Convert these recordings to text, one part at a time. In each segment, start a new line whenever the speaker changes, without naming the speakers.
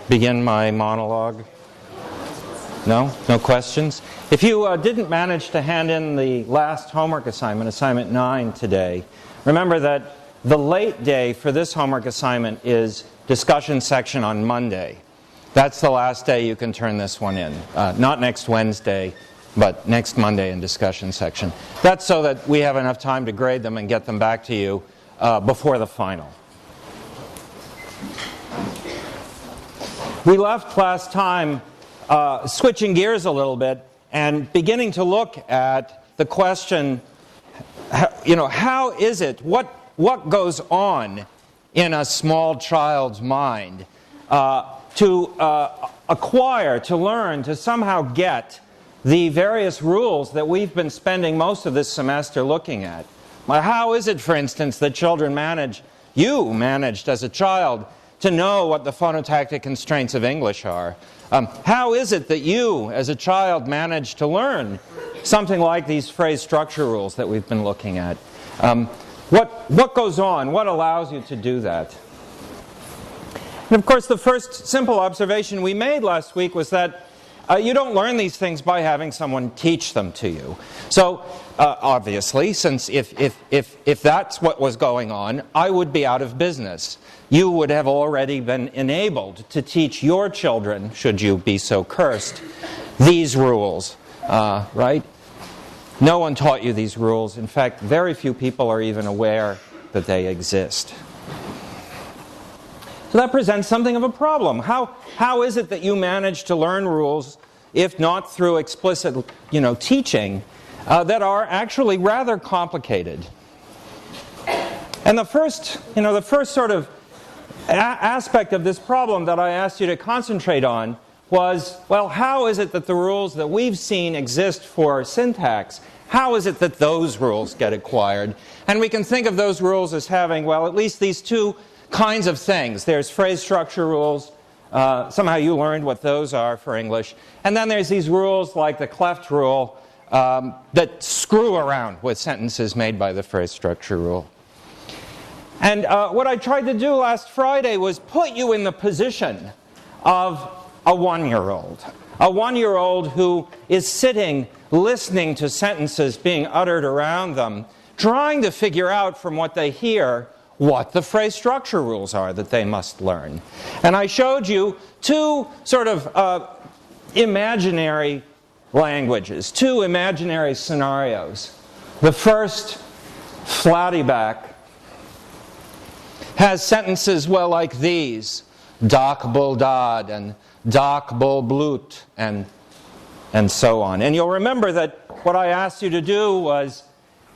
begin my monologue? No? No questions? If you didn't manage to hand in the last homework assignment, assignment 9 today, remember that the late day for this homework assignment is discussion section on Monday. That's the last day you can turn this one in. Not next Wednesday, but next Monday in discussion section. That's so that we have enough time to grade them and get them back to you before the final. We left last time switching gears a little bit and beginning to look at the question, how is it, what goes on in a small child's mind to acquire, to learn, to somehow get the various rules that we've been spending most of this semester looking at. How is it, for instance, that you managed as a child to know what the phonotactic constraints of English are? How is it that you, as a child, managed to learn something like these phrase structure rules that we've been looking at? What goes on? What allows you to do that? And of course, the first simple observation we made last week was that you don't learn these things by having someone teach them to you. So, obviously, since if that's what was going on, I would be out of business. You would have already been enabled to teach your children, should you be so cursed, these rules, right? No one taught you these rules. In fact, very few people are even aware that they exist. So that presents something of a problem. How is it that you manage to learn rules, if not through explicit, teaching, that are actually rather complicated? And the first sort of aspect of this problem that I asked you to concentrate on was, well, how is it that the rules that we've seen exist for syntax, how is it that those rules get acquired? And we can think of those rules as having, well, at least these two kinds of things. There's phrase structure rules. Somehow you learned what those are for English. And then there's these rules like the cleft rule that screw around with sentences made by the phrase structure rule. And what I tried to do last Friday was put you in the position of a one-year-old. A one-year-old who is sitting, listening to sentences being uttered around them, trying to figure out from what they hear what the phrase structure rules are that they must learn. And I showed you two sort of imaginary languages, two imaginary scenarios. The first, Flattyback, has sentences, well, like these: Dak bul dad and Dak bul blut, and so on. And you'll remember that what I asked you to do was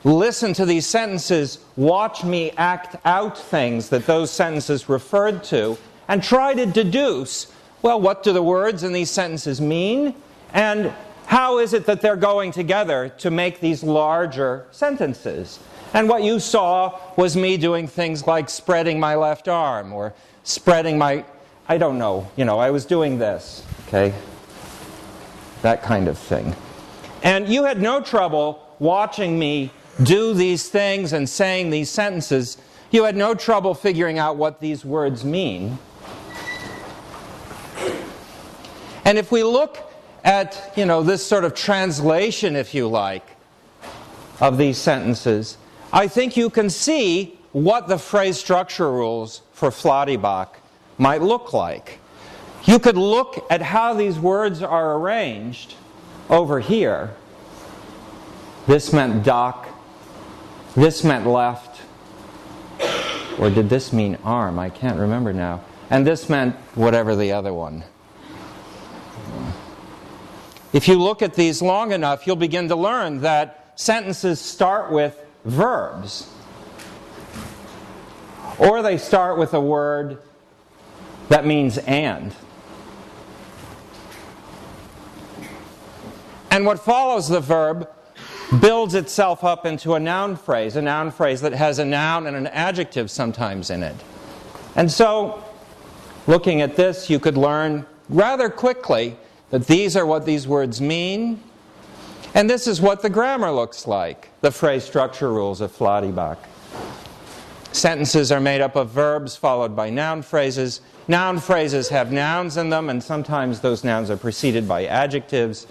listen to these sentences, watch me act out things that those sentences referred to, and try to deduce, well, what do the words in these sentences mean? And how is it that they're going together to make these larger sentences? And what you saw was me doing things like spreading my left arm or spreading my, I don't know, I was doing this, okay? That kind of thing. And you had no trouble watching me do these things and saying these sentences. You had no trouble figuring out what these words mean. And if we look at, this sort of translation, if you like, of these sentences, I think you can see what the phrase structure rules for Flattyback might look like. You could look at how these words are arranged over here. This meant Dak. This meant left. Or did this mean arm? I can't remember now. And this meant whatever the other one. If you look at these long enough, you'll begin to learn that sentences start with verbs. Or they start with a word that means and. And what follows the verb builds itself up into a noun phrase that has a noun and an adjective sometimes in it. And so, looking at this, you could learn rather quickly that these are what these words mean, and this is what the grammar looks like, the phrase structure rules of Flattyback. Sentences are made up of verbs followed by noun phrases. Noun phrases have nouns in them, and sometimes those nouns are preceded by adjectives.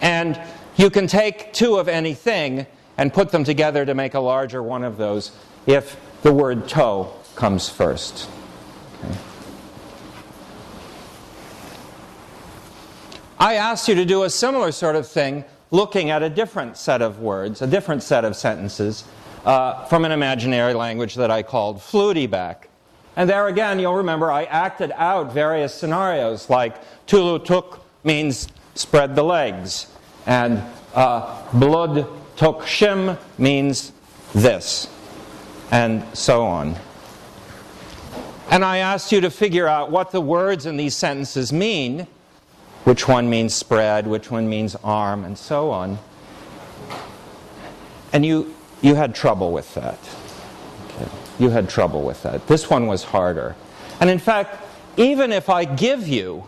And you can take two of anything and put them together to make a larger one of those if the word toe comes first. Okay. I asked you to do a similar sort of thing looking at a different set of words, a different set of sentences from an imaginary language that I called Flutyback. And there again, you'll remember I acted out various scenarios like Tulu tuk means spread the legs, and Blood tuk shim means this, and so on. And I asked you to figure out what the words in these sentences mean, which one means spread, which one means arm, and so on. And you had trouble with that. Okay. You had trouble with that. This one was harder. And in fact, even if I give you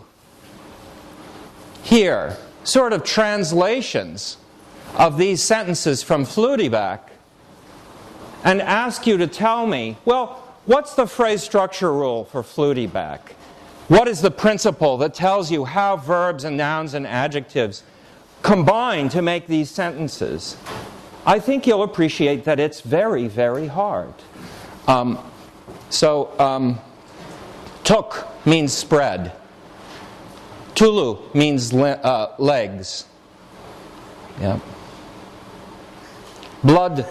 here sort of translations of these sentences from Flutyback and ask you to tell me, well, what's the phrase structure rule for Flutyback? What is the principle that tells you how verbs and nouns and adjectives combine to make these sentences? I think you'll appreciate that it's very, very hard. Tuk means spread. Tulu means legs. Yeah. Blood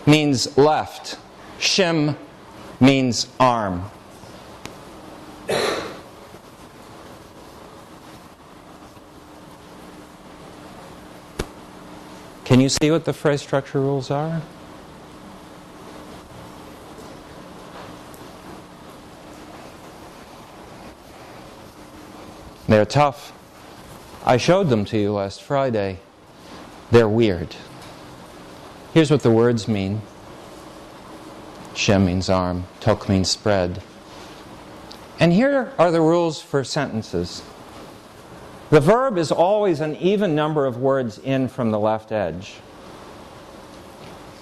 means left. Shim means arm. Can you see what the phrase structure rules are? They're tough. I showed them to you last Friday. They're weird. Here's what the words mean. Shem means arm. Tok means spread. And here are the rules for sentences. The verb is always an even number of words in from the left edge.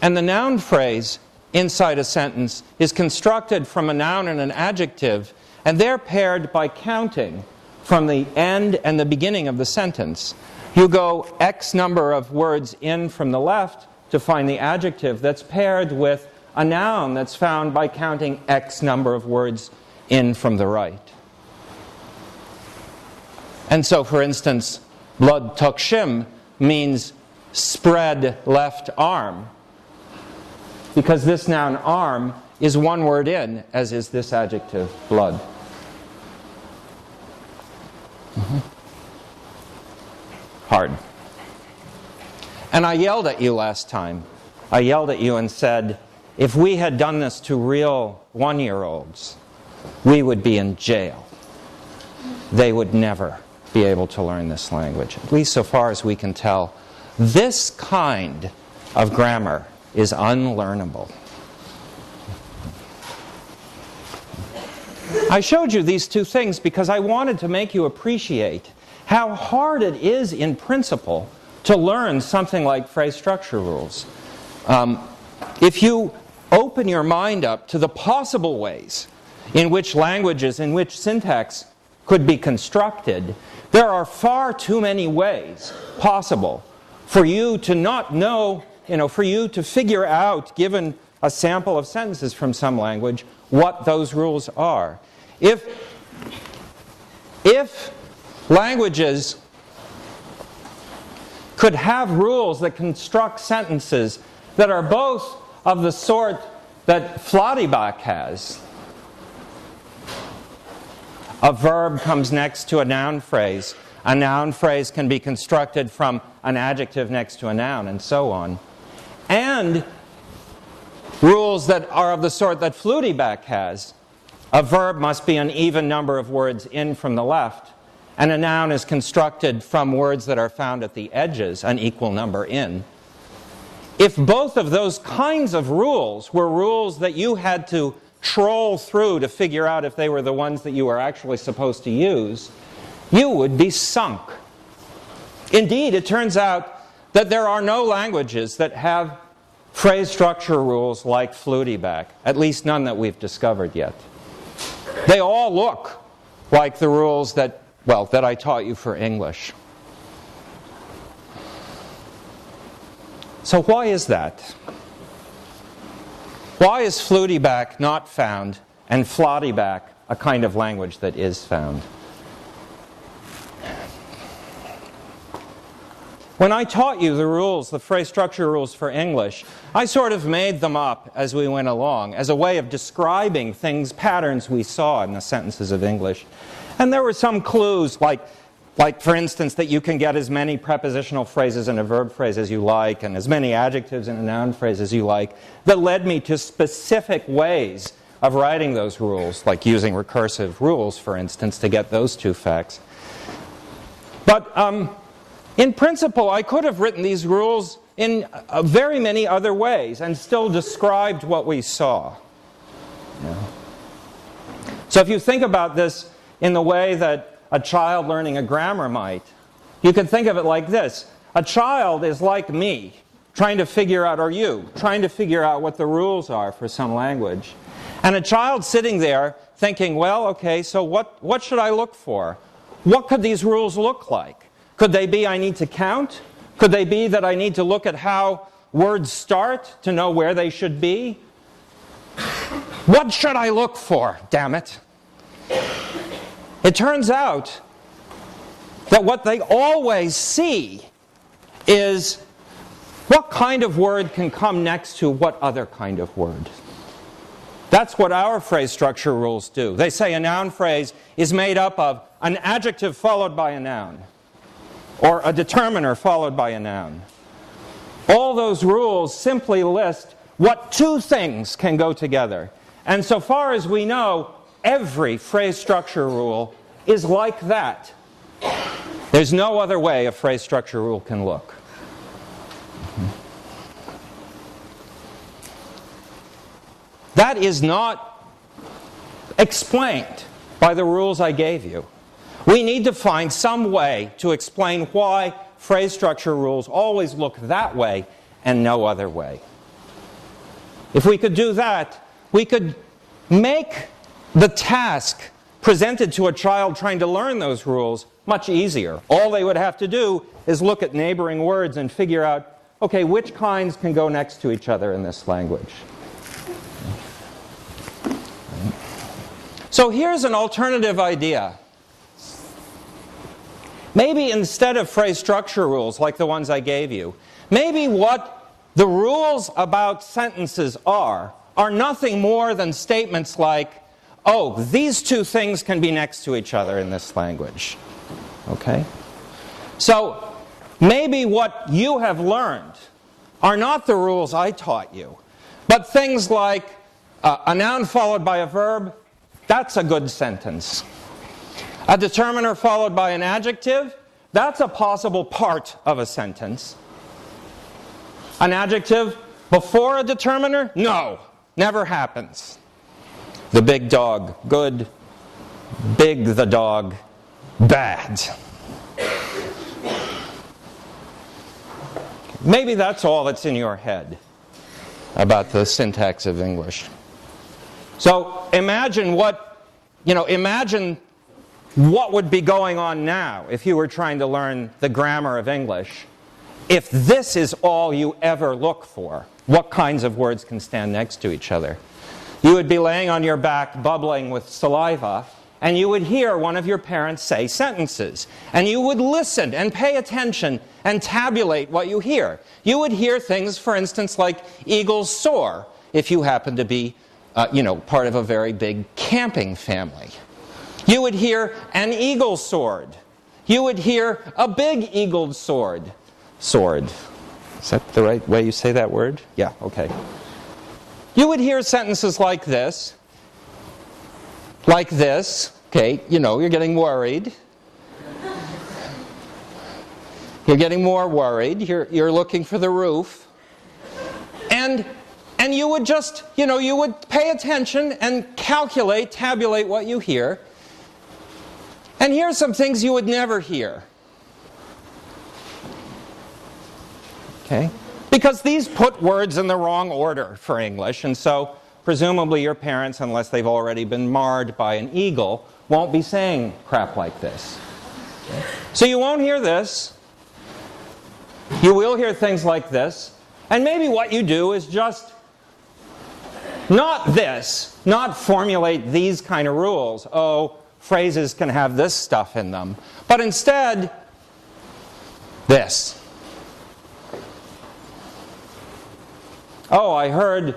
And the noun phrase inside a sentence is constructed from a noun and an adjective, and they're paired by counting from the end and the beginning of the sentence. You go X number of words in from the left to find the adjective that's paired with a noun that's found by counting X number of words in from the right. And so, for instance, Blood tuk shim means spread left arm, because this noun arm is one word in, as is this adjective, blood. Hard. And I yelled at you last time. I yelled at you and said, if we had done this to real one-year-olds, we would be in jail. They would never be able to learn this language. At least so far as we can tell, this kind of grammar is unlearnable. I showed you these two things because I wanted to make you appreciate how hard it is in principle to learn something like phrase structure rules. If you open your mind up to the possible ways in which languages, in which syntax could be constructed, there are far too many ways possible for you to not know, for you to figure out, given a sample of sentences from some language, what those rules are. If languages could have rules that construct sentences that are both of the sort that Flutyback has, a verb comes next to a noun phrase. A noun phrase can be constructed from an adjective next to a noun, and so on. And rules that are of the sort that Flutyback has. A verb must be an even number of words in from the left, and a noun is constructed from words that are found at the edges, an equal number in. If both of those kinds of rules were rules that you had to troll through to figure out if they were the ones that you were actually supposed to use, you would be sunk. Indeed, it turns out that there are no languages that have phrase structure rules like Flutie-Back, at least none that we've discovered yet. They all look like the rules that I taught you for English. So why is that? Why is Flutie-Back not found and Flottie-Back a kind of language that is found? When I taught you the rules, the phrase structure rules for English, I sort of made them up as we went along as a way of describing things, patterns we saw in the sentences of English. And there were some clues, like for instance, that you can get as many prepositional phrases in a verb phrase as you like, and as many adjectives in a noun phrase as you like, that led me to specific ways of writing those rules, like using recursive rules, for instance, to get those two facts. But in principle, I could have written these rules in very many other ways and still described what we saw. Yeah. So if you think about this in the way that a child learning a grammar might, you could think of it like this. A child is like me, trying to figure out, or you, trying to figure out what the rules are for some language. And a child sitting there thinking, well, okay, so what should I look for? What could these rules look like? Could they be I need to count? Could they be that I need to look at how words start to know where they should be? What should I look for, damn it? It turns out that what they always see is what kind of word can come next to what other kind of word. That's what our phrase structure rules do. They say a noun phrase is made up of an adjective followed by a noun, or a determiner followed by a noun. All those rules simply list what two things can go together. And so far as we know, every phrase structure rule is like that. There's no other way a phrase structure rule can look. That is not explained by the rules I gave you. We need to find some way to explain why phrase structure rules always look that way and no other way. If we could do that, we could make the task presented to a child trying to learn those rules much easier. All they would have to do is look at neighboring words and figure out, okay, which kinds can go next to each other in this language. So here's an alternative idea. Maybe instead of phrase structure rules like the ones I gave you, maybe what the rules about sentences are nothing more than statements like, oh, these two things can be next to each other in this language. Okay? So maybe what you have learned are not the rules I taught you, but things like a noun followed by a verb, that's a good sentence. A determiner followed by an adjective, that's a possible part of a sentence. An adjective before a determiner? No, never happens. The big dog, good. Big the dog, bad. Maybe that's all that's in your head about the syntax of English. So imagine what would be going on now if you were trying to learn the grammar of English. If this is all you ever look for, what kinds of words can stand next to each other? You would be laying on your back bubbling with saliva, and you would hear one of your parents say sentences. And you would listen and pay attention and tabulate what you hear. You would hear things, for instance, like eagles soar, if you happen to be part of a very big camping family. You would hear an eagle soared. You would hear a big eagled soared. Soared. Is that the right way you say that word? Yeah, okay. You would hear sentences like this. Like this. Okay, you're getting worried. You're getting more worried. You're looking for the roof. And you would just, you would pay attention and calculate, tabulate what you hear. And here's some things you would never hear. Okay? Because these put words in the wrong order for English, and so presumably your parents, unless they've already been marred by an eagle, won't be saying crap like this. So you won't hear this. You will hear things like this. And maybe what you do is just not formulate these kind of rules. Oh, phrases can have this stuff in them. But instead, this. Oh, I heard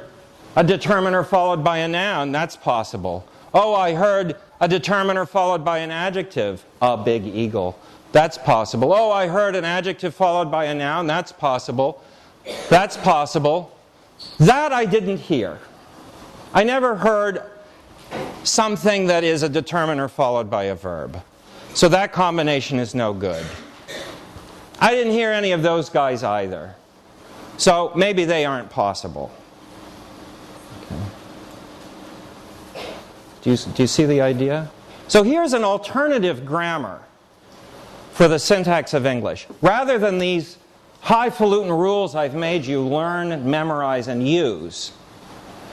a determiner followed by a noun. That's possible. Oh, I heard a determiner followed by an adjective. A big eagle. That's possible. Oh, I heard an adjective followed by a noun. That's possible. That's possible. That I didn't hear. I never heard something that is a determiner followed by a verb. So that combination is no good. I didn't hear any of those guys either. So maybe they aren't possible. Okay. Do you see the idea? So here's an alternative grammar for the syntax of English. Rather than these highfalutin rules I've made you learn, memorize, and use,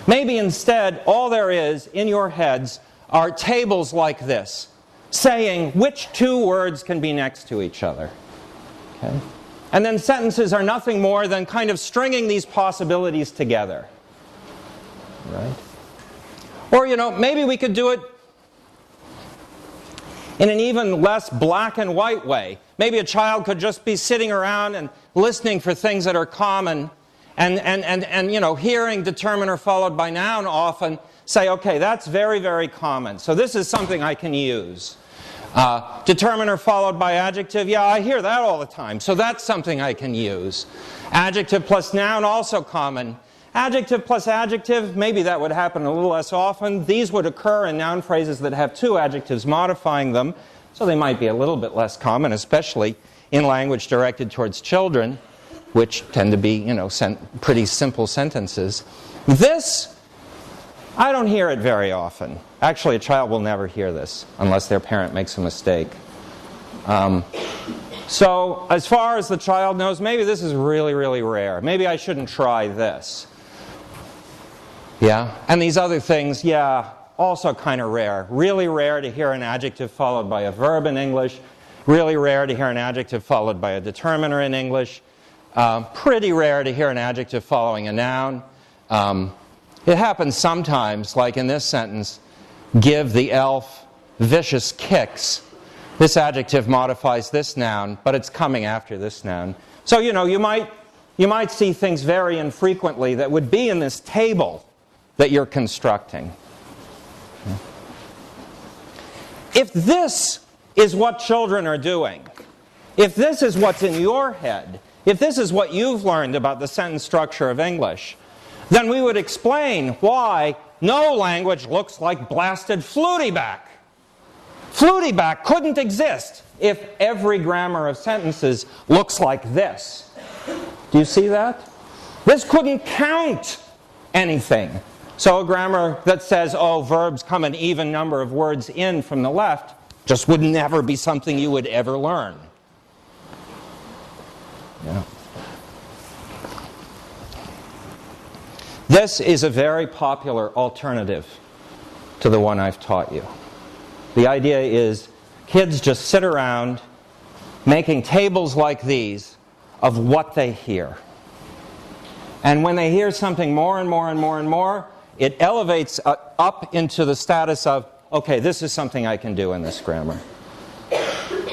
maybe instead all there is in your heads are tables like this, saying which two words can be next to each other. Okay? And then sentences are nothing more than kind of stringing these possibilities together. Right? Or, maybe we could do it in an even less black and white way. Maybe a child could just be sitting around and listening for things that are common and hearing determiner followed by noun often say, okay, that's very, very common. So this is something I can use. Determiner followed by adjective, yeah, I hear that all the time. So that's something I can use. Adjective plus noun, also common. Adjective plus adjective, maybe that would happen a little less often. These would occur in noun phrases that have two adjectives modifying them, so they might be a little bit less common, especially in language directed towards children, which tend to be, pretty simple sentences. This, I don't hear it very often. Actually, a child will never hear this unless their parent makes a mistake. So as far as the child knows, maybe this is really, really rare. Maybe I shouldn't try this. Yeah? And these other things, yeah, also kind of rare. Really rare to hear an adjective followed by a verb in English. Really rare to hear an adjective followed by a determiner in English. Pretty rare to hear an adjective following a noun. It happens sometimes, like in this sentence, give the elf vicious kicks. This adjective modifies this noun, but it's coming after this noun. So, you might see things very infrequently that would be in this table that you're constructing. If this is what children are doing, if this is what's in your head, if this is what you've learned about the sentence structure of English, then we would explain why no language looks like blasted Flutyback. Flutyback couldn't exist if every grammar of sentences looks like this. Do you see that? This couldn't count anything. So a grammar that says, oh, verbs come an even number of words in from the left just would never be something you would ever learn. Yeah. This is a very popular alternative to the one I've taught you. The idea is kids just sit around making tables like these of what they hear. And when they hear something more and more and more and more, it elevates up into the status of, okay, this is something I can do in this grammar.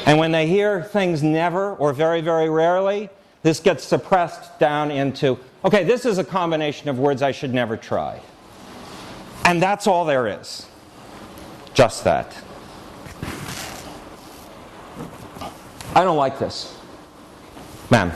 And when they hear things never or very, very rarely, this gets suppressed down into, okay, this is a combination of words I should never try. And that's all there is. Just that. I don't like this. Ma'am.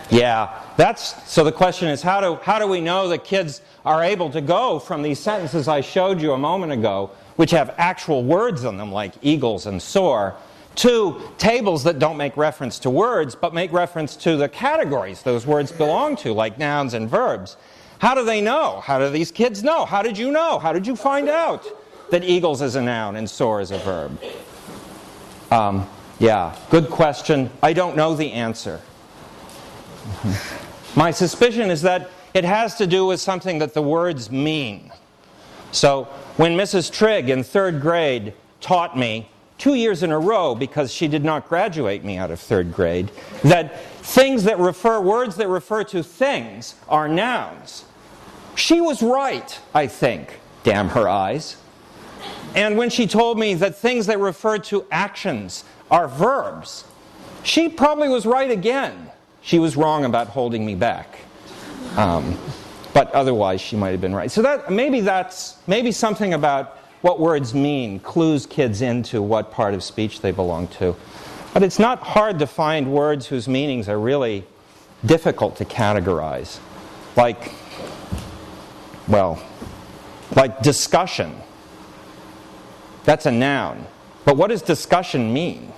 Yeah, so the question is, how do we know that kids are able to go from these sentences I showed you a moment ago, which have actual words in them like eagles and soar, to tables that don't make reference to words but make reference to the categories those words belong to, like nouns and verbs? How do they know? How do these kids know? How did you know? How did you find out that eagles is a noun and soar is a verb? Yeah, good question. I don't know the answer. My suspicion is that it has to do with something that the words mean. So when Mrs. Trigg in 3rd grade taught me 2 years in a row, because she did not graduate me out of 3rd grade, that words that refer to things are nouns, she was right, I think. Damn her eyes. And when she told me that things that refer to actions are verbs, she probably was right again. She was wrong about holding me back. But otherwise she might have been right. So maybe something about what words mean clues kids into what part of speech they belong to. But it's not hard to find words whose meanings are really difficult to categorize. Like discussion. That's a noun. But what does discussion mean?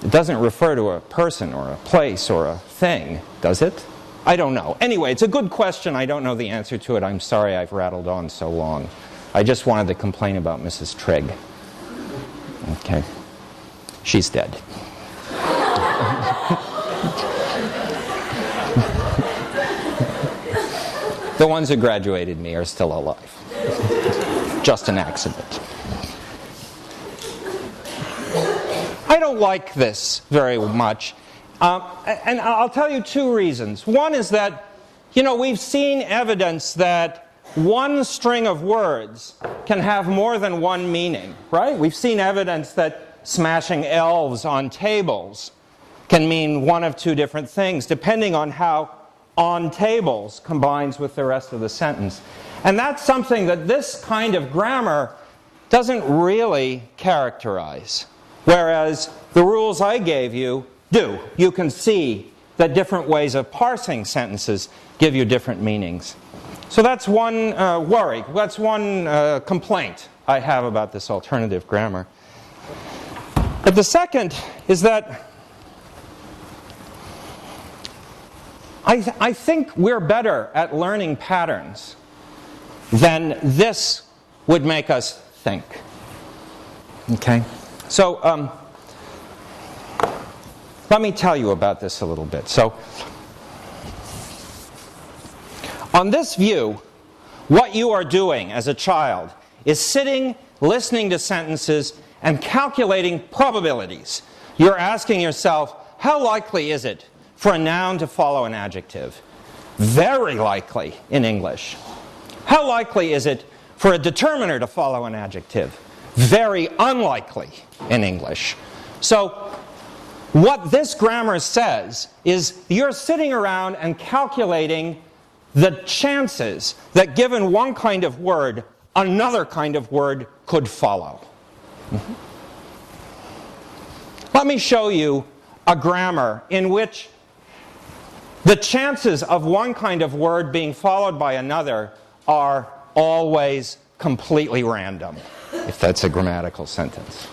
It doesn't refer to a person or a place or a thing, does it? I don't know. Anyway, it's a good question. I don't know the answer to it. I'm sorry I've rattled on so long. I just wanted to complain about Mrs. Trigg. Okay. She's dead. The ones who graduated me are still alive. Just an accident. I don't like this very much. And I'll tell you 2 reasons. One is that, we've seen evidence that one string of words can have more than one meaning, right? We've seen evidence that smashing elves on tables can mean one of 2 different things, depending on how on tables combines with the rest of the sentence. And that's something that this kind of grammar doesn't really characterize. Whereas the rules I gave you do. You can see that different ways of parsing sentences give you different meanings. So that's one worry. That's one complaint I have about this alternative grammar. But the second is that I think we're better at learning patterns than this would make us think. Okay? So, let me tell you about this a little bit. So, on this view, what you are doing as a child is sitting, listening to sentences, and calculating probabilities. You're asking yourself, how likely is it for a noun to follow an adjective? Very likely in English. How likely is it for a determiner to follow an adjective? Very unlikely in English. So, what this grammar says is you're sitting around and calculating the chances that given one kind of word, another kind of word could follow. Let me show you a grammar in which the chances of one kind of word being followed by another are always completely random, if that's a grammatical sentence.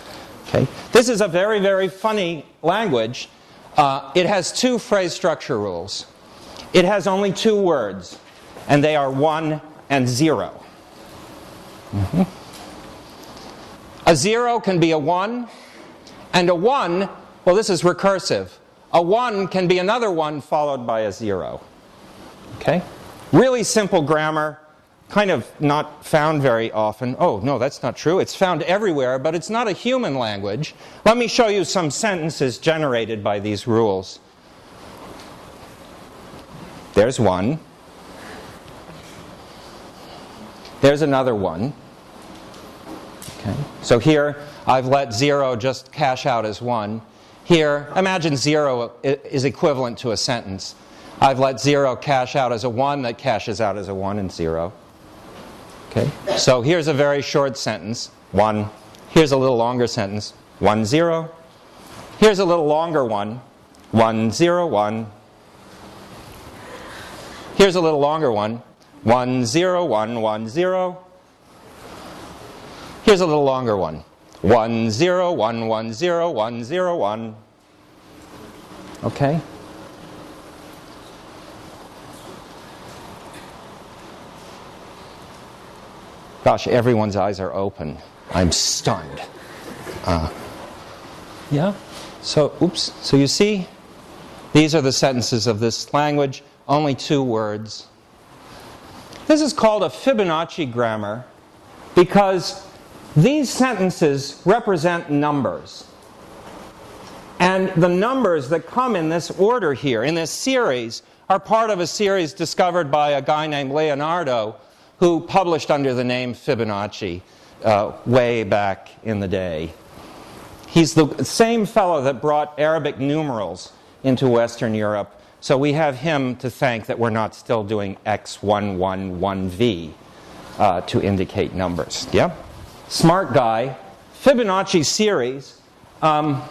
Okay? This is a very, very funny language. It has 2 phrase structure rules. It has only 2 words, and they are 1 and 0. A 0 can be a 1, and a 1, well, this is recursive. A 1 can be another 1 followed by a 0. Okay? Really simple grammar. Kind of not found very often. Oh, no, that's not true. It's found everywhere, but it's not a human language. Let me show you some sentences generated by these rules. There's one. There's another one. Okay. So here, I've let 0 just cash out as 1. Here, imagine 0 is equivalent to a sentence. I've let 0 cash out as a 1 that cashes out as a 1 and 0. Okay. So here's a very short sentence, 1. Here's a little longer sentence, 1, 0. Here's a little longer one, 1, 0, 1. Here's a little longer one, 1, 0, 1, 1, 0. Here's a little longer one, 1, 0, 1, 1, 0, 1, 0, 1. Okay? Gosh, everyone's eyes are open. I'm stunned. Yeah? So, oops. So you see, these are the sentences of this language, only 2 words. This is called a Fibonacci grammar because these sentences represent numbers. And the numbers that come in this order here, in this series, are part of a series discovered by a guy named Leonardo who published under the name Fibonacci way back in the day. He's the same fellow that brought Arabic numerals into Western Europe, so we have him to thank that we're not still doing X111V to indicate numbers. Yeah? Smart guy. Fibonacci series. And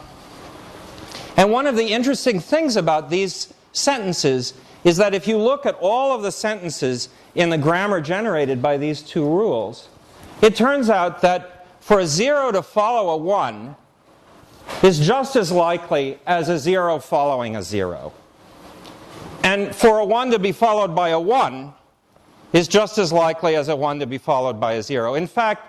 one of the interesting things about these sentences is that if you look at all of the sentences in the grammar generated by these 2 rules, it turns out that for a 0 to follow a 1 is just as likely as a 0 following a 0. And for a 1 to be followed by a 1 is just as likely as a 1 to be followed by a 0. In fact,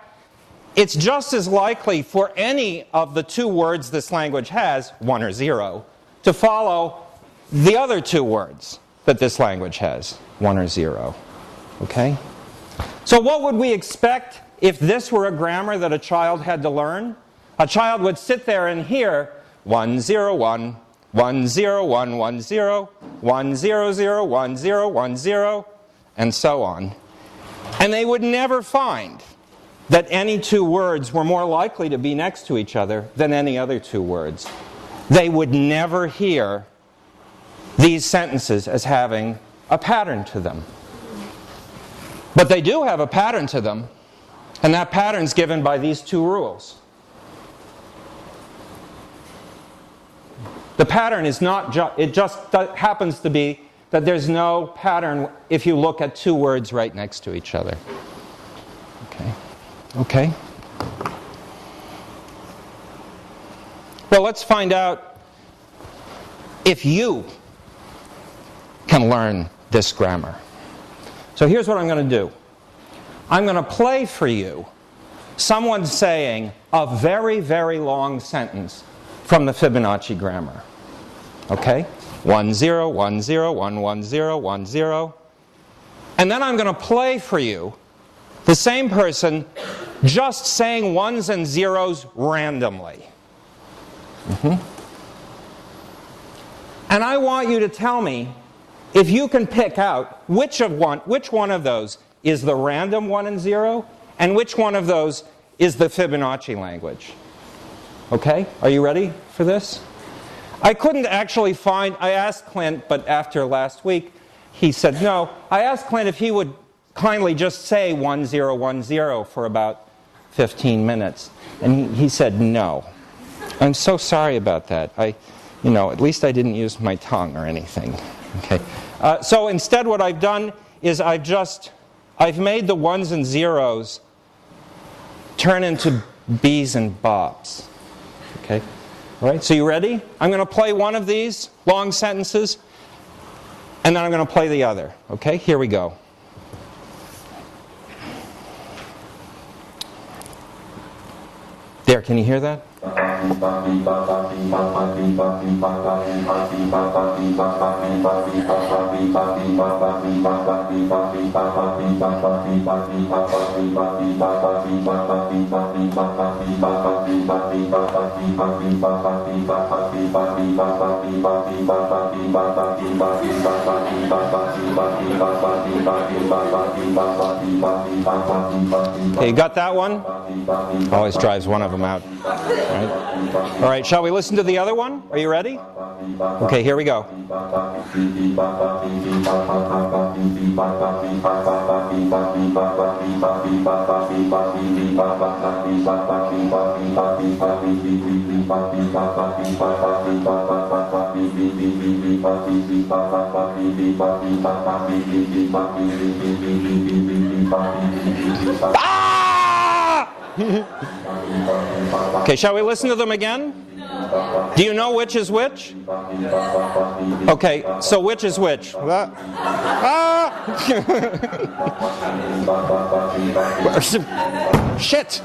it's just as likely for any of the 2 words this language has, 1 or 0, to follow the other 2 words that this language has, 1 or 0. Okay? So what would we expect if this were a grammar that a child had to learn? A child would sit there and hear 1, 0, 1, 1, 0, 1, 1, 0, 1, 0, 0, 1, 0, 1, 0, and so on. And they would never find that any 2 words were more likely to be next to each other than any other 2 words. They would never hear these sentences as having a pattern to them. But they do have a pattern to them, and that pattern is given by these 2 rules. The pattern is not it just happens to be that there's no pattern if you look at 2 words right next to each other. Okay. Well, let's find out if you can learn this grammar. So here's what I'm going to do. I'm going to play for you someone saying a very, very long sentence from the Fibonacci grammar. Okay? 1, 0, 1, 0, 1, 1, 0, 1, 0. And then I'm going to play for you the same person just saying 1s and 0s randomly. And I want you to tell me if you can pick out which one of those is the random 1 and 0, and which one of those is the Fibonacci language. Okay? Are you ready for this? I couldn't actually find, I asked Clint, but after last week, he said no. I asked Clint if he would kindly just say 1, 0, 1, 0 for about 15 minutes. And he said no. I'm so sorry about that. At least I didn't use my tongue or anything. Okay. So instead what I've done is I've made the 1s and 0s turn into B's and Bob's. Okay? All right, so you ready? I'm going to play one of these long sentences, and then I'm going to play the other. Okay? Here we go. There, can you hear that? Okay, you got that one? Always drives one of them out. All right, shall we listen to the other one? Are you ready? Okay, here we go. Okay, shall we listen to them again? Do you know which is which? Okay, so which is which? Shit!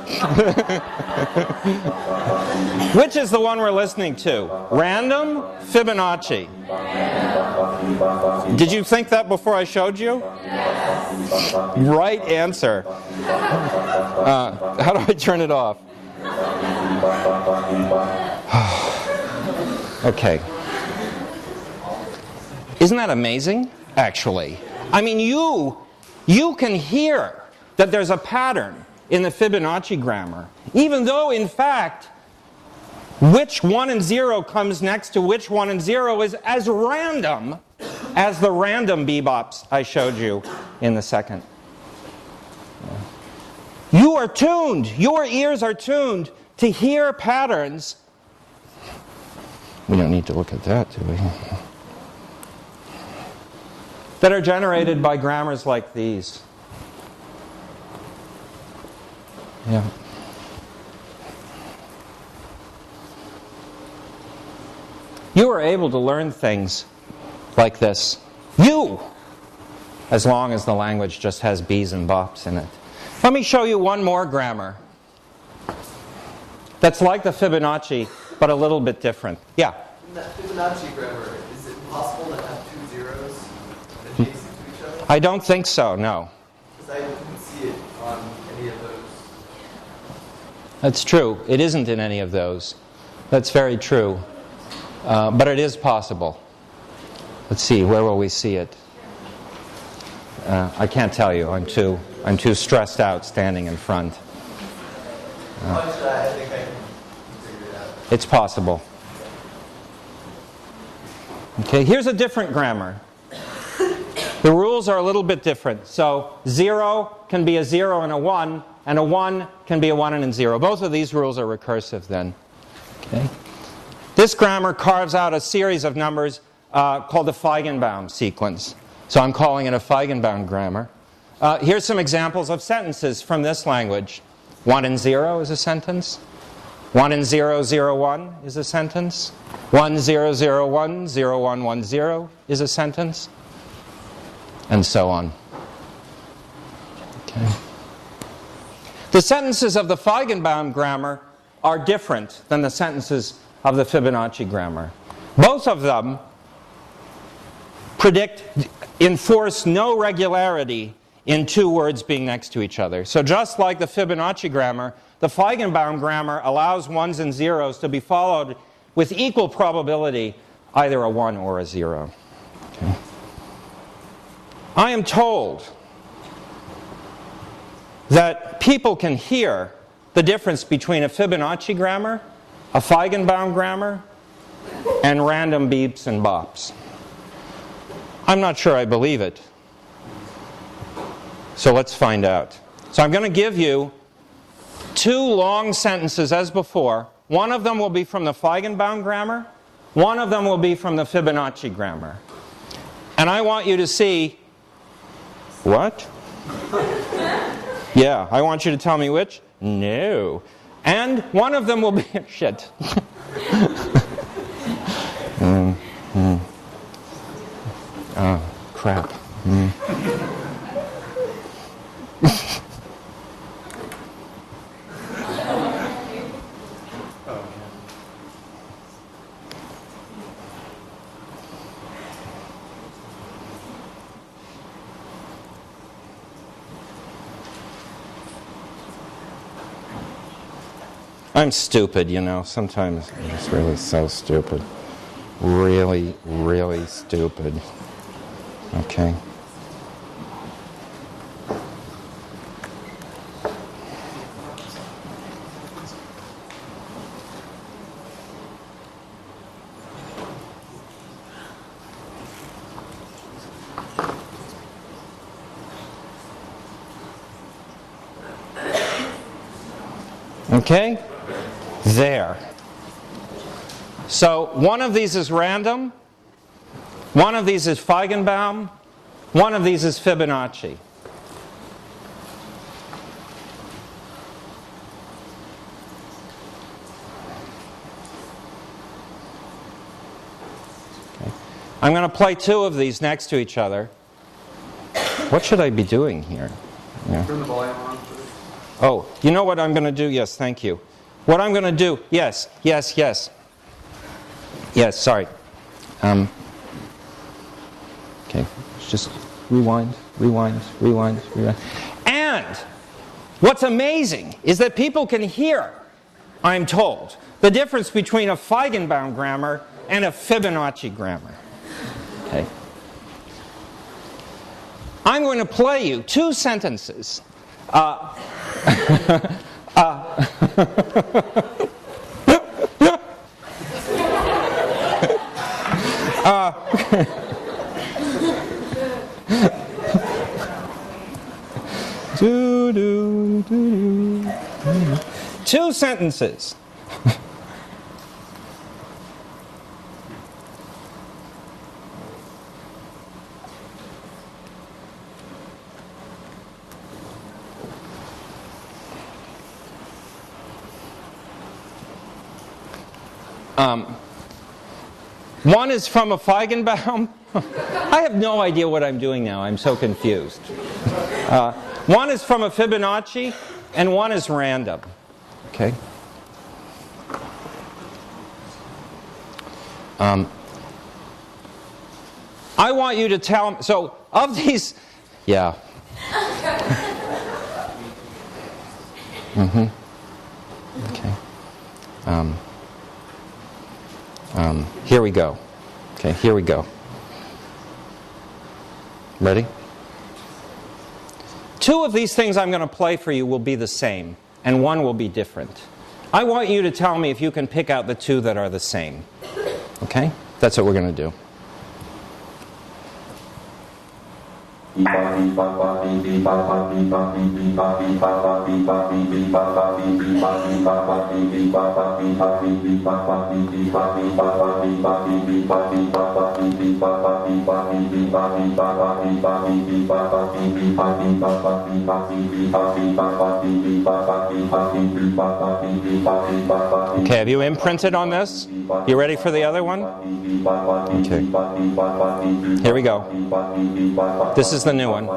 Which is the one we're listening to? Random? Fibonacci? Did you think that before I showed you? Right answer. How do I turn it off? Okay. Isn't that amazing, actually? I mean, you can hear that there's a pattern in the Fibonacci grammar, even though, in fact, which 1 and 0 comes next to which 1 and 0 is as random as the random bebops I showed you in the second. You are tuned, your ears are tuned to hear patterns. We don't need to look at that, do we? That are generated by grammars like these. Yeah. You are able to learn things like this. You! As long as the language just has B's and bops in it. Let me show you one more grammar that's like the Fibonacci, but a little bit different. Yeah?
In that Fibonacci grammar, is it possible to have two zeros adjacent to each other?
I don't think so, no.
Because I didn't see it on any of those.
That's true. It isn't in any of those. That's very true. But it is possible. Let's see, where will we see it? I can't tell you. I'm too stressed out standing in front.
I think I can figure it out.
It's possible. Okay, here's a different grammar. The rules are a little bit different. So 0 can be a 0 and a 1 can be a 1 and a 0. Both of these rules are recursive then. Okay. This grammar carves out a series of numbers called the Feigenbaum sequence. So I'm calling it a Feigenbaum grammar. Here's some examples of sentences from this language. 1 and 0 is a sentence. 1 and 0, 0, 1 is a sentence. 1, 0, 0, 1, 0, 1, 1, 0 is a sentence. And so on. Okay. The sentences of the Feigenbaum grammar are different than the sentences of the Fibonacci grammar. Both of them enforce no regularity in two words being next to each other. So just like the Fibonacci grammar, the Feigenbaum grammar allows 1s and 0s to be followed with equal probability, either a 1 or a 0. Okay. I am told that people can hear the difference between a Fibonacci grammar, a Feigenbaum grammar, and random beeps and bops. I'm not sure I believe it. So let's find out. So I'm going to give you two long sentences as before. One of them will be from the Feigenbaum grammar. One of them will be from the Fibonacci grammar. And I want you to see... What? Yeah, I want you to tell me which. No. And one of them will be... Shit. Oh, crap. I'm stupid, you know. Sometimes I'm just really so stupid. Really, really stupid. Okay. Okay? There. So one of these is random, one of these is Feigenbaum, one of these is Fibonacci. Okay. I'm going to play two of these next to each other. What should I be doing here? Yeah.
Turn the volume on, please.
Oh, you know what I'm going to do? Yes, thank you. What I'm going to do, yes. Yes, sorry. Okay, let's just rewind. And what's amazing is that people can hear, I'm told, the difference between a Feigenbaum grammar and a Fibonacci grammar. Okay. I'm going to play you two sentences. Two sentences. One is from a Feigenbaum. I have no idea what I'm doing now. I'm so confused. One is from a Fibonacci, and one is random. Okay. I want you to tell me. So of these, yeah. Okay. Here we go. Okay, here we go. Ready? Two of these things I'm going to play for you will be the same, and one will be different. I want you to tell me if you can pick out the two that are the same. Okay? That's what we're going to do. Okay, have you imprinted on this? You ready for the other one? Okay. Here we go. This is the new one.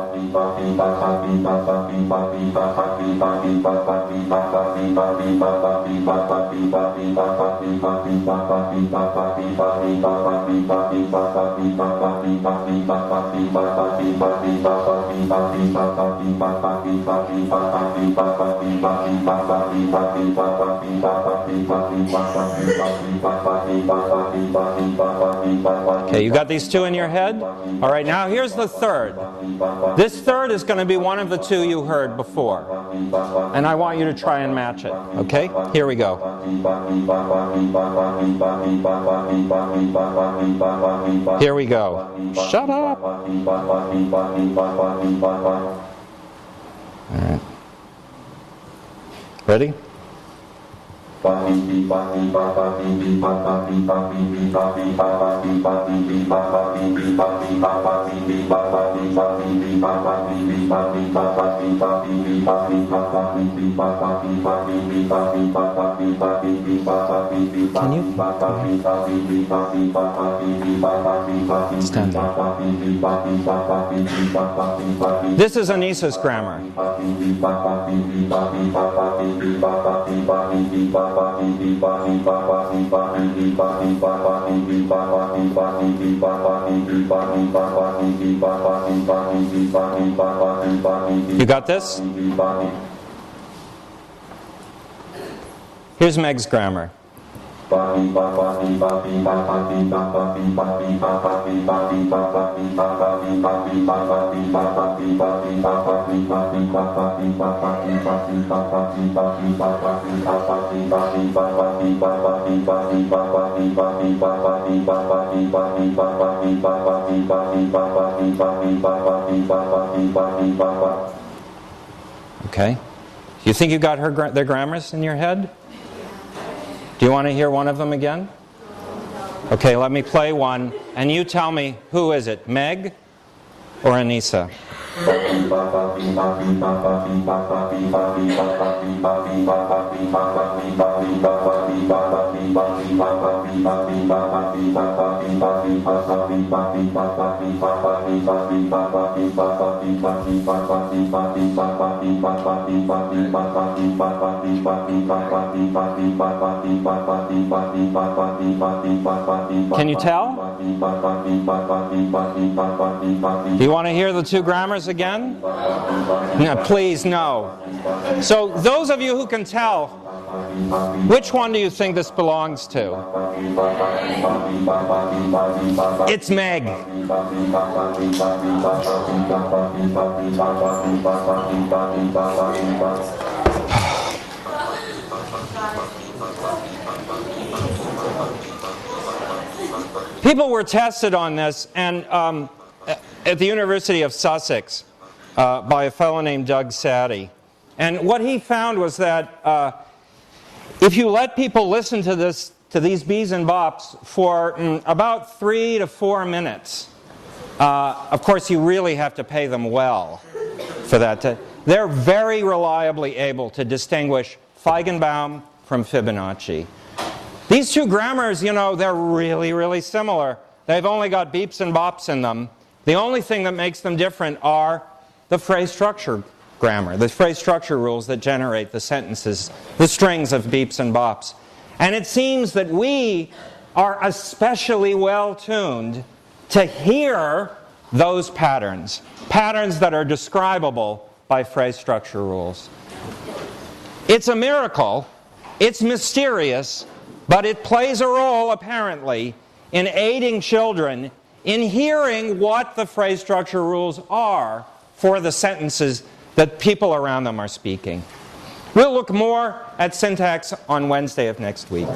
Okay, you got these two in your head? All right, now here's the third. This third is going to be one of the two you heard before. And I want you to try and match it. Okay? Here we go. Here we go. Shut up! All right. Ready? Can you stand there? This is Anissa's grammar. You got this? Here's Meg's grammar. Okay. You think you got their grammars in your head? Do you want to hear one of them again? Okay, let me play one, and you tell me, who is it, Meg or Anissa? Can you tell? Do you want to hear the two grammars again? No, please, no. So those of you who can tell, which one do you think this belongs to? It's Meg. People were tested on this, and at the University of Sussex by a fellow named Doug Sadie. And what he found was that if you let people listen to these bees and bops for about 3 to 4 minutes, of course you really have to pay them well for that. They're very reliably able to distinguish Feigenbaum from Fibonacci. These two grammars, you know, they're really, really similar. They've only got beeps and bops in them. The only thing that makes them different are the phrase structure grammar, the phrase structure rules that generate the sentences, the strings of beeps and bops. And it seems that we are especially well tuned to hear those patterns, patterns that are describable by phrase structure rules. It's a miracle, it's mysterious, but it plays a role, apparently, in aiding children in hearing what the phrase structure rules are for the sentences that people around them are speaking. We'll look more at syntax on Wednesday of next week.